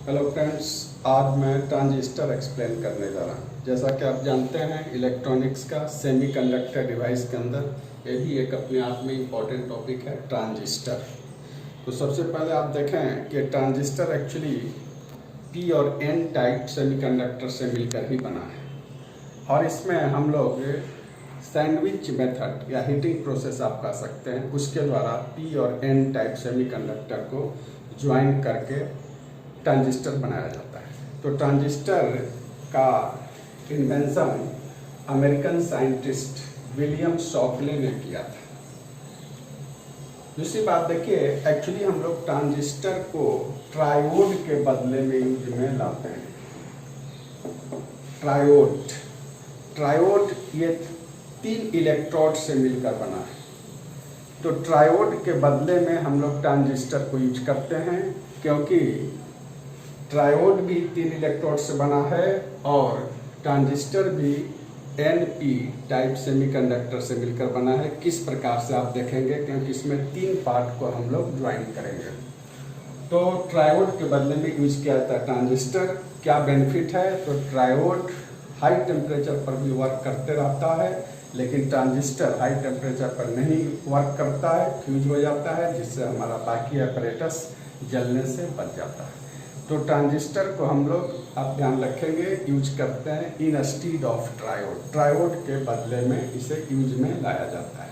Hello friends, आज मैं transistor explain करने जा रहा हूँ। जैसा कि आप जानते हैं, इलेक्ट्रॉनिक्स का सेमीकंडक्टर डिवाइस के अंदर ये भी एक अपने आप में इम्पॉर्टेंट टॉपिक है, ट्रांजिस्टर। तो सबसे पहले आप देखें कि ट्रांजिस्टर एक्चुअली पी और एन टाइप सेमीकंडक्टर से मिलकर ही बना है, और इसमें हम लोग सैंडविच मेथड या हीटिंग प्रोसेस आप कह सकते हैं, उसके द्वारा पी और एन टाइप सेमीकंडक्टर को ज्वाइन करके ट्रांजिस्टर बनाया जाता है। तो ट्रांजिस्टर का invention American scientist William Shockley ने किया था। दूसरी बात देखिए, एक्चुअली हम लोग ट्रांजिस्टर को ट्रायोड के बदले में यूज में लाते हैं। ट्रायोड ये 3 इलेक्ट्रोड से मिलकर बना है। तो ट्रायोड के बदले में हम लोग ट्रांजिस्टर को यूज करते हैं, क्योंकि ट्रायोड भी 3 इलेक्ट्रोड से बना है और ट्रांजिस्टर भी एन-पी टाइप सेमीकंडक्टर से मिलकर बना है। किस प्रकार से आप देखेंगे, क्योंकि इसमें 3 पार्ट को हम लोग ज्वाइन करेंगे। तो ट्रायोड के बदले में यूज किया जाता है ट्रांजिस्टर। क्या बेनिफिट है? तो ट्रायोड हाई टेम्परेचर पर भी वर्क करते रहता है, लेकिन ट्रांजिस्टर हाई टेम्परेचर पर नहीं वर्क करता है, फ्यूज हो जाता है, जिससे हमारा बाकी अपैरेटस जलने से बच जाता है। तो ट्रांजिस्टर को हम लोग, आप ध्यान रखेंगे, यूज करते हैं इंस्टीड ऑफ ट्रायोड के बदले में इसे यूज में लाया जाता है।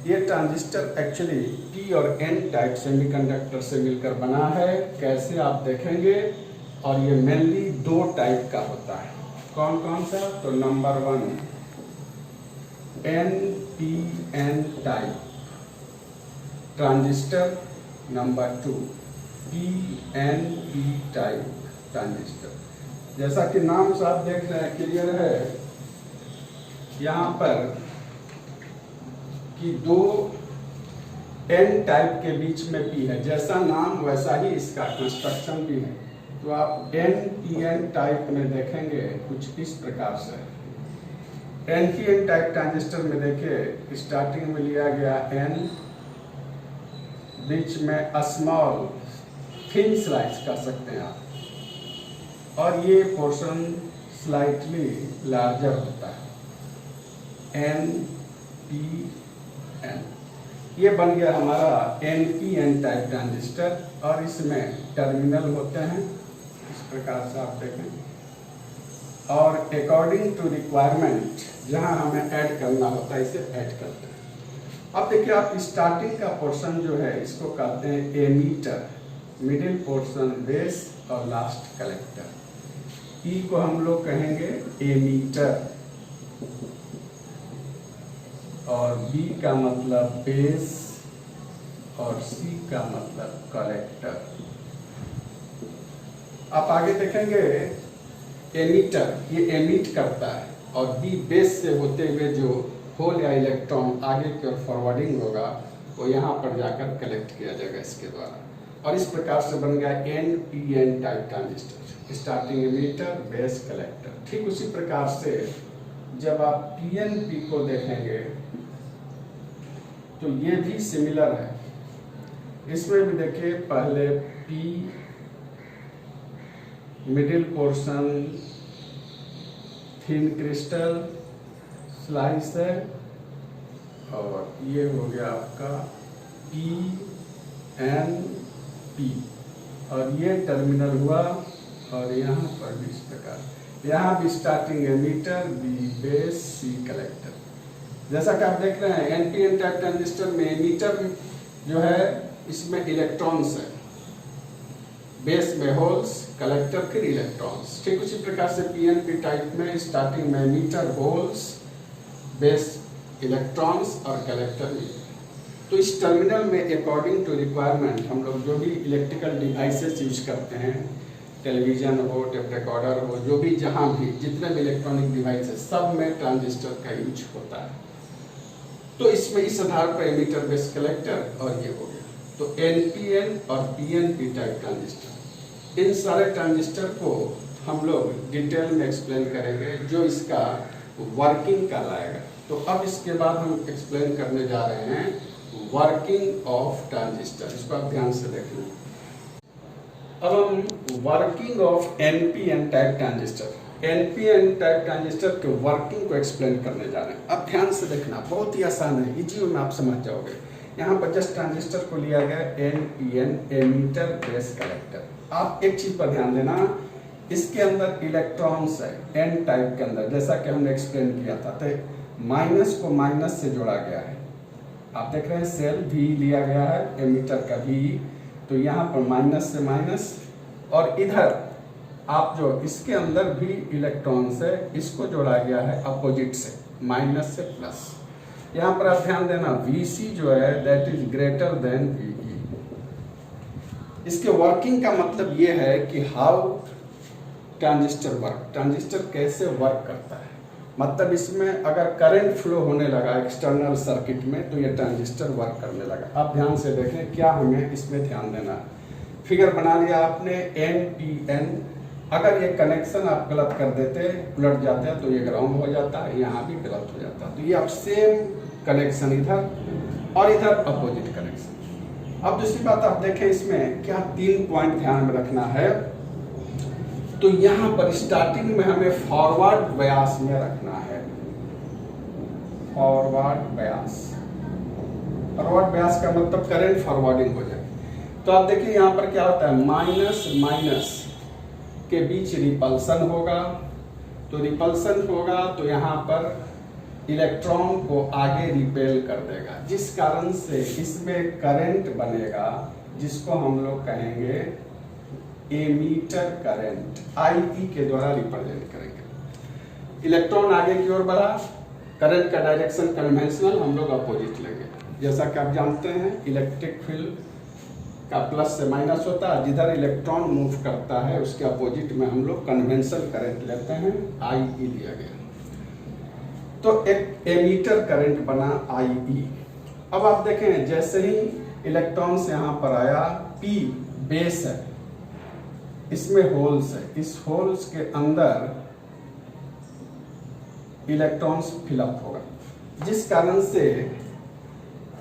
ये ट्रांजिस्टर एक्चुअली पी और एन टाइप सेमीकंडक्टर से मिलकर बना है। कैसे आप देखेंगे, और ये मेनली 2 टाइप का होता है। कौन कौन सा? तो number 1 NPN type transistor, number 2 PNP type transistor. जैसा कि नाम से आप देख रहे हैं, क्लियर है यहाँ पर कि 2 N टाइप के बीच में P है। जैसा नाम वैसा ही इसका कंस्ट्रक्शन भी है। तो आप NPN टाइप में देखेंगे कुछ इस प्रकार से। NPN टाइप ट्रांजिस्टर में देखिए, स्टार्टिंग में लिया गया N, बीच में स्मॉल थिन स्लाइस कर सकते हैं आप, और ये पोर्शन स्लाइटली लार्जर होता है, NPN। ये बन गया हमारा NPN टाइप ट्रांजिस्टर, और इसमें टर्मिनल होते हैं इस प्रकार से आप देखें, और अकॉर्डिंग टू रिक्वायरमेंट जहां हमें ऐड करना होता है इसे ऐड करते हैं। अब देखिए, आप स्टार्टिंग का पोर्शन जो है इसको कहते हैं एमीटर, मिडिल पोर्शन बेस, और लास्ट कलेक्टर। ई को हम लोग कहेंगे एमीटर, और बी का मतलब बेस, और सी का मतलब कलेक्टर। आप आगे देखेंगे, एमीटर ये एमिट करता है, और बी बेस से होते हुए जो होल या इलेक्ट्रॉन आगे की ओर फॉरवर्डिंग होगा वो यहाँ पर जाकर कलेक्ट किया जाएगा इसके द्वारा। और इस प्रकार से बन गया NPN type transistor, starting emitter, base, collector. ठीक उसी प्रकार से जब आप PNP को देखेंगे तो ये भी सिमिलर है। इसमें भी देखिए, पहले P, middle portion thin crystal slice है, और ये हो गया आपका PNP, और ये टर्मिनल हुआ, और यहाँ पर भी इस प्रकार, यहाँ भी स्टार्टिंग एमीटर, बी बेस, सी कलेक्टर। जैसा कि आप देख रहे हैं, NPN टाइप ट्रांजिस्टर में एमीटर जो है इसमें इलेक्ट्रॉन्स है, बेस में होल्स, कलेक्टर फिर इलेक्ट्रॉन्स। ठीक उसी प्रकार से PNP टाइप में स्टार्टिंग में एमीटर, होल्स, बेस, इलेक्ट्रॉन्स, और कलेक्टर भी। तो इस टर्मिनल में अकॉर्डिंग टू रिक्वायरमेंट हम लोग जो भी इलेक्ट्रिकल डिवाइसेस यूज करते हैं, टेलीविजन हो, टेप रिकॉर्डर हो, जो भी जहां भी जितने भी इलेक्ट्रॉनिक डिवाइस है, सब में ट्रांजिस्टर का यूज होता है। तो इसमें इस आधार पर एमीटर, बेस, कलेक्टर, और ये हो गया। तो NPN और PNP टाइप ट्रांजिस्टर, इन सारे ट्रांजिस्टर को हम लोग डिटेल में एक्सप्लेन करेंगे, जो इसका वर्किंग कहलाएगा। तो अब इसके बाद हम एक्सप्लेन करने जा रहे हैं वर्किंग ऑफ ट्रांजिस्टर। इसको आप ध्यान से देखना। अब हम working of NPN type transistor, NPN type transistor के वर्किंग को एक्सप्लेन करने जा रहे हैं। अब ध्यान से देखना, बहुत ही आसान है, इजी में आप समझ जाओगे। यहाँ पर जस्ट ट्रांजिस्टर को लिया गया एनपीएन, एमीटर बेस कलेक्टर। आप एक चीज पर ध्यान देना, इसके अंदर इलेक्ट्रॉन्स है एन टाइप के अंदर, जैसा कि हमने एक्सप्लेन किया था। तो माइनस को माइनस से जोड़ा गया है, आप देख रहे हैं सेल भी लिया गया है, एमीटर का भी, तो यहाँ पर माइनस से माइनस, और इधर आप जो इसके अंदर भी इलेक्ट्रॉन्स है, इसको जोड़ा गया है अपोजिट से, माइनस से प्लस। यहाँ पर आप ध्यान देना, Vc जो है that is greater than Ve। इसके वर्किंग का मतलब ये है कि हाउ ट्रांजिस्टर वर्क, ट्रांजिस्टर कैसे वर्क करता है। मतलब इसमें अगर करंट फ्लो होने लगा एक्सटर्नल सर्किट में, तो ये ट्रांजिस्टर वर्क करने लगा। आप ध्यान से देखें क्या हमें इसमें ध्यान देना है। फिगर बना लिया आपने एनपीएन, अगर ये कनेक्शन आप गलत कर देते, उलट जाते हैं, तो ये ग्राउंड हो जाता है, यहाँ भी गलत हो जाता है। तो ये आप सेम कनेक्शन इधर और इधर अपोजिट कनेक्शन। अब दूसरी बात आप देखें, इसमें क्या 3 पॉइंट ध्यान में रखना है। तो यहाँ पर स्टार्टिंग में हमें फॉरवर्ड बयास में रखना है, फॉरवर्ड बयास। फॉरवर्ड बयास का मतलब करंट फॉरवर्डिंग हो जाए। तो आप देखिए यहाँ पर क्या होता है, माइनस माइनस के बीच रिपल्सन होगा, तो रिपल्सन होगा तो यहाँ पर इलेक्ट्रॉन को आगे रिपेल कर देगा, जिस कारण से इसमें करंट बनेगा, जिसको हम लोग कहेंगे एमीटर करंट, आई के द्वारा रिप्रेजेंट करेंगे। इलेक्ट्रॉन आगे की ओर बढ़ा, करंट का डायरेक्शन कन्वेंशनल, हम लोग अपोजिट लेंगे। जैसा कि आप जानते हैं इलेक्ट्रिक फील्ड का प्लस से माइनस होता है, जिधर इलेक्ट्रॉन मूव करता है उसके अपोजिट में हम लोग कन्वेंशनल करंट लेते हैं, आई लिया गया। तो एक एमीटर करंट बना आई। अब आप देखें, जैसे ही इलेक्ट्रॉन्स यहाँ पर आया, पी बेस है, इसमें होल्स है, इस होल्स के अंदर इलेक्ट्रॉन्स फिलअप होगा, जिस कारण से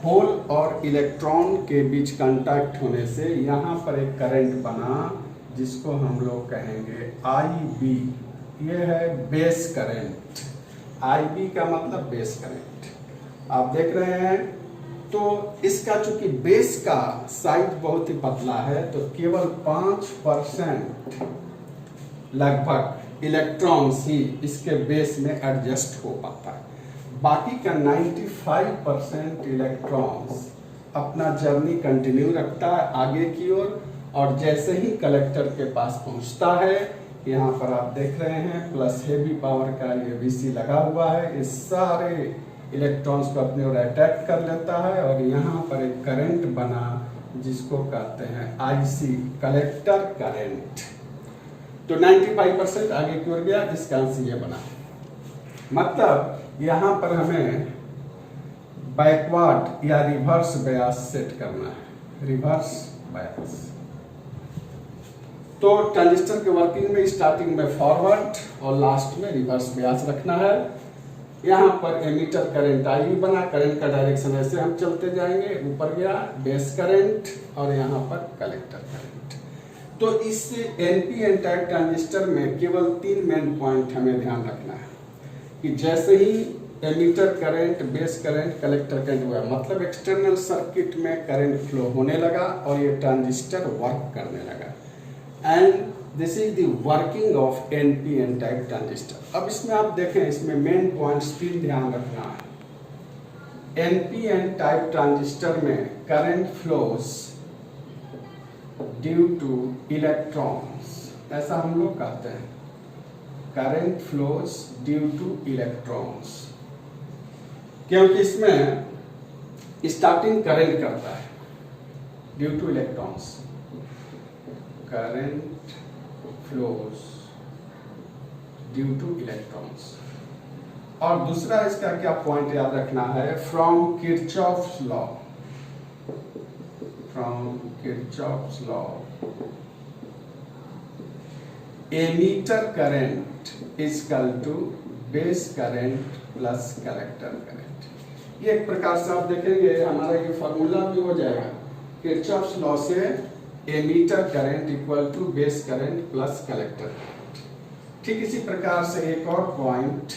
होल और इलेक्ट्रॉन के बीच कांटेक्ट होने से यहाँ पर एक करंट बना, जिसको हम लोग कहेंगे IB। ये है बेस करंट, IB का मतलब बेस करंट। आप देख रहे हैं, तो इसका चूंकि बेस का साइड बहुत ही पतला है, तो केवल 5% लगभग इलेक्ट्रॉन्स ही इसके बेस में एडजस्ट हो पाता है। बाकी का 95% इलेक्ट्रॉन्स अपना जर्नी कंटिन्यू रखता है आगे की ओर, और जैसे ही कलेक्टर के पास पहुंचता है, यहाँ पर आप देख रहे हैं प्लस हेवी पावर का ये Vc लगा हुआ है, ये सारे इलेक्ट्रॉन्स को अपनी ओर अट्रैक्ट कर लेता है, और यहाँ पर एक करंट बना, जिसको कहते हैं IC, कलेक्टर करंट। तो 95% आगे की ओर गया, इस कारण से ये बना। मतलब यहाँ पर हमें बैकवर्ड या रिवर्स बयास सेट करना है, रिवर्स बयास। तो ट्रांजिस्टर के वर्किंग में स्टार्टिंग में फॉरवर्ड और लास्ट में रिवर्स बयास रखना है। यहाँ पर एमीटर करंट आई बना, करंट का डायरेक्शन ऐसे हम चलते जाएंगे, ऊपर गया बेस करंट, और यहाँ पर कलेक्टर करंट। तो इस एनपीएन टाइप ट्रांजिस्टर में केवल 3 मेन पॉइंट हमें ध्यान रखना है, कि जैसे ही emitter current, base current, collector current हुआ, मतलब एक्सटर्नल सर्किट में करंट फ्लो होने लगा और ये ट्रांजिस्टर वर्क करने लगा। And this is the working of NPN type transistor. अब इसमें आप देखें, इसमें मेन पॉइंट्स 3 ध्यान रखना है। एनपीएन टाइप ट्रांजिस्टर में current flows due to electrons, ऐसा हम लोग कहते हैं, current flows due to electrons, क्योंकि इसमें स्टार्टिंग करंट करता है due to electrons, current flows due to electrons. और दूसरा इसका क्या पॉइंट याद रखना है, from Kirchhoff's law, from Kirchhoff's law emitter current is equal to base current plus collector current. ये एक प्रकार से आप देखेंगे हमारा ये फॉर्मूला भी हो जाएगा, किरचॉफ्स लॉ से emitter current equal to base current plus collector current. ठीक इसी प्रकार से एक और point,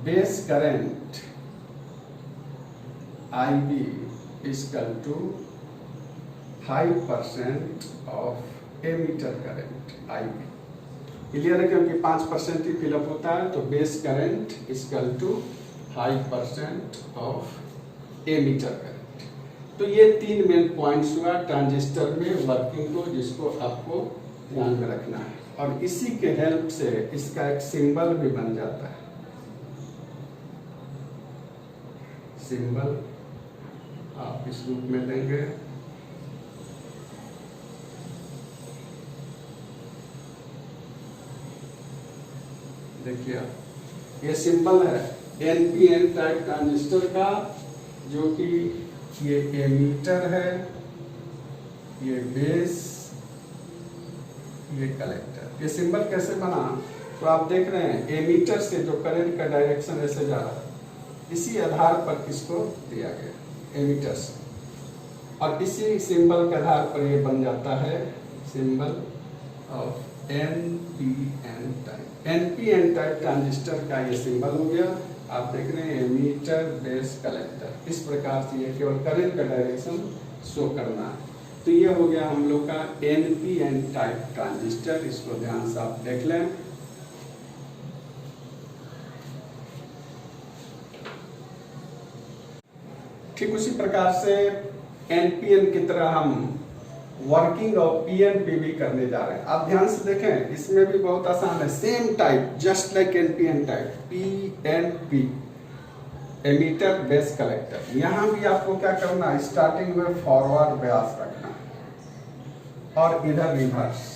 base current IB equal to 5% of ammeter current IB। Clear है, क्योंकि 5% ही फिलअप होता है, तो base current equal to 5% of ammeter current. तो ये 3 मेन पॉइंट्स हुआ ट्रांजिस्टर में वर्किंग को, जिसको आपको ध्यान में रखना है। और इसी के हेल्प से इसका एक सिंबल भी बन जाता है। सिंबल आप इस रूप में लेंगे, देखिए ये सिंबल है NPN टाइप ट्रांजिस्टर का, जो कि ये एमीटर है, ये बेस, ये कलेक्टर। ये सिंबल कैसे बना, तो आप देख रहे हैं एमीटर से जो करंट का डायरेक्शन ऐसे जा रहा है, इसी आधार पर इसको दिया गया एमीटर से, और इसी सिंबल के आधार पर ये बन जाता है symbol of NPN type. NPN type transistor का ये सिंबल हो गया। आप देख रहे हैं एमीटर बेस कलेक्टर। इस प्रकार से ये केवल करंट का डायरेक्शन शो करना है। तो ये हो गया हम लोग का NPN टाइप ट्रांजिस्टर। इसको ध्यान से आप देख लें। ठीक उसी प्रकार से NPN की तरह हम वर्किंग ऑफ PNP भी करने जा रहे हैं। आप ध्यान से देखें, इसमें भी बहुत आसान है, same type, just like NPN type, PNP, emitter base collector. यहां भी आपको क्या करना है, स्टार्टिंग में फॉरवर्ड ब्यास रखना है और इधर रिवर्स।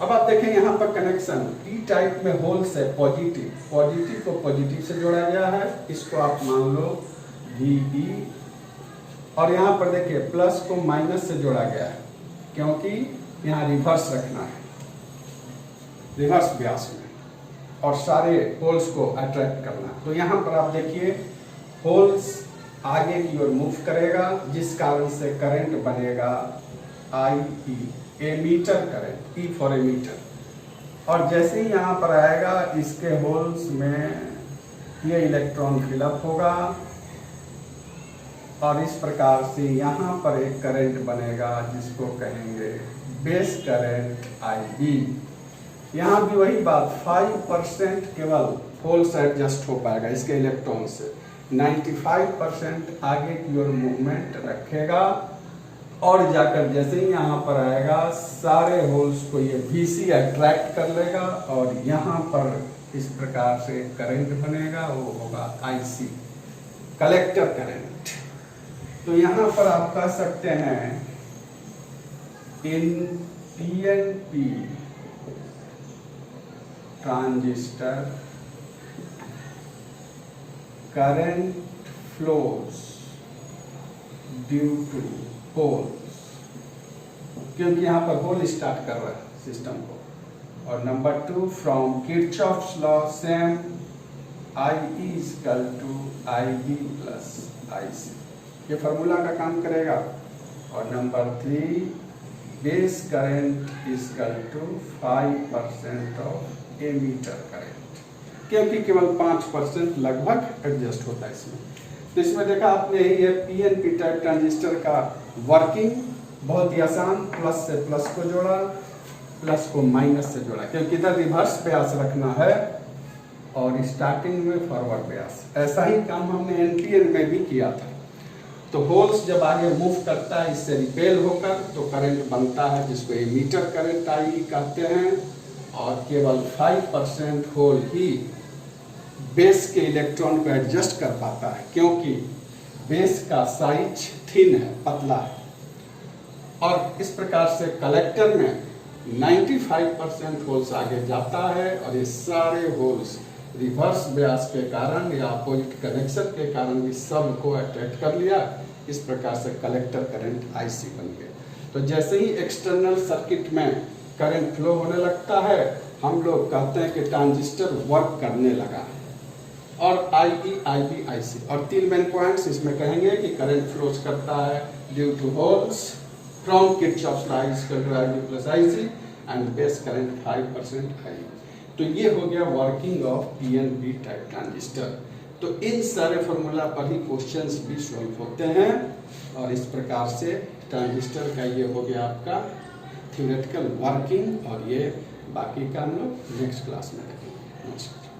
अब आप देखें यहां पर कनेक्शन P टाइप में होल्स है, पॉजिटिव, पॉजिटिव को पॉजिटिव से जोड़ा गया है, इसको आप मान लो VE, और यहाँ पर देखिए प्लस को माइनस से जोड़ा गया है, क्योंकि यहाँ रिवर्स रखना है, रिवर्स व्यास में, और सारे होल्स को अट्रैक्ट करना। तो यहाँ पर आप देखिए होल्स आगे की ओर मूव करेगा, जिस कारण से करंट बनेगा IE, emitter current, E for emitter. और जैसे ही यहाँ पर आएगा, इसके होल्स में ये इलेक्ट्रॉन फिलअप होगा, और इस प्रकार से यहाँ पर एक करंट बनेगा, जिसको कहेंगे बेस करंट IB। यहाँ भी वही बात, 5% केवल होल्स एडजस्ट हो पाएगा इसके इलेक्ट्रॉन से, 95% आगे की ओर मूवमेंट रखेगा, और जाकर जैसे ही यहाँ पर आएगा, सारे होल्स को ये VC अट्रैक्ट कर लेगा, और यहाँ पर इस प्रकार से करंट बनेगा, वो होगा IC, कलेक्टर करंट। तो यहाँ पर आप कह सकते हैं in PNP transistor current flows due to holes, क्योंकि यहाँ पर होल स्टार्ट कर रहा है सिस्टम को। और number 2, from Kirchhoff's law same IE equal to IB plus IC, ये फार्मूला का काम करेगा। और number 3, base current equal to 5% of ammeter current, क्योंकि केवल 5% लगभग एडजस्ट होता है इसमें। तो इसमें देखा आपने, ये PNP टाइप ट्रांजिस्टर का वर्किंग बहुत ही आसान, प्लस से प्लस को जोड़ा, प्लस को माइनस से जोड़ा, क्योंकि इधर रिवर्स व्यास रखना है और स्टार्टिंग में फॉरवर्ड व्यास। ऐसा ही काम हमने NPN में भी किया था। तो होल्स जब आगे मूव करता है, इससे रिपेल होकर तो करंट बनता है, जिसको एमीटर करंट IE कहते हैं। और केवल 5% होल ही बेस के इलेक्ट्रॉन को एडजस्ट कर पाता है, क्योंकि बेस का साइज थिन है, पतला है। और इस प्रकार से कलेक्टर में 95% होल्स आगे जाता है, और ये सारे होल्स रिवर्स व्यास के कारण या अपोजिट कनेक्शन के कारण भी सब को अट्रैक्ट कर लिया। इस प्रकार से कलेक्टर करंट IC बन गया। तो जैसे ही एक्सटर्नल सर्किट में करंट फ्लो होने लगता है, हम लोग कहते हैं कि ट्रांजिस्टर वर्क करने लगा। और IE, IB, IC। और 3 मेन पॉइंट्स इसमें कहेंगे कि करंट फ्लोज करता है due to holes from Kirchhoff's law equal to IB plus IC and base current 5% है। तो ये हो गया working of PNP type transistor. तो इन सारे फॉर्मूला पर ही क्वेश्चंस भी सॉल्व होते हैं और इस प्रकार से ट्रांजिस्टर का ये हो गया आपका थ्योरेटिकल वर्किंग, और ये बाकी का हम लोग नेक्स्ट क्लास में देखेंगे। नमस्कार।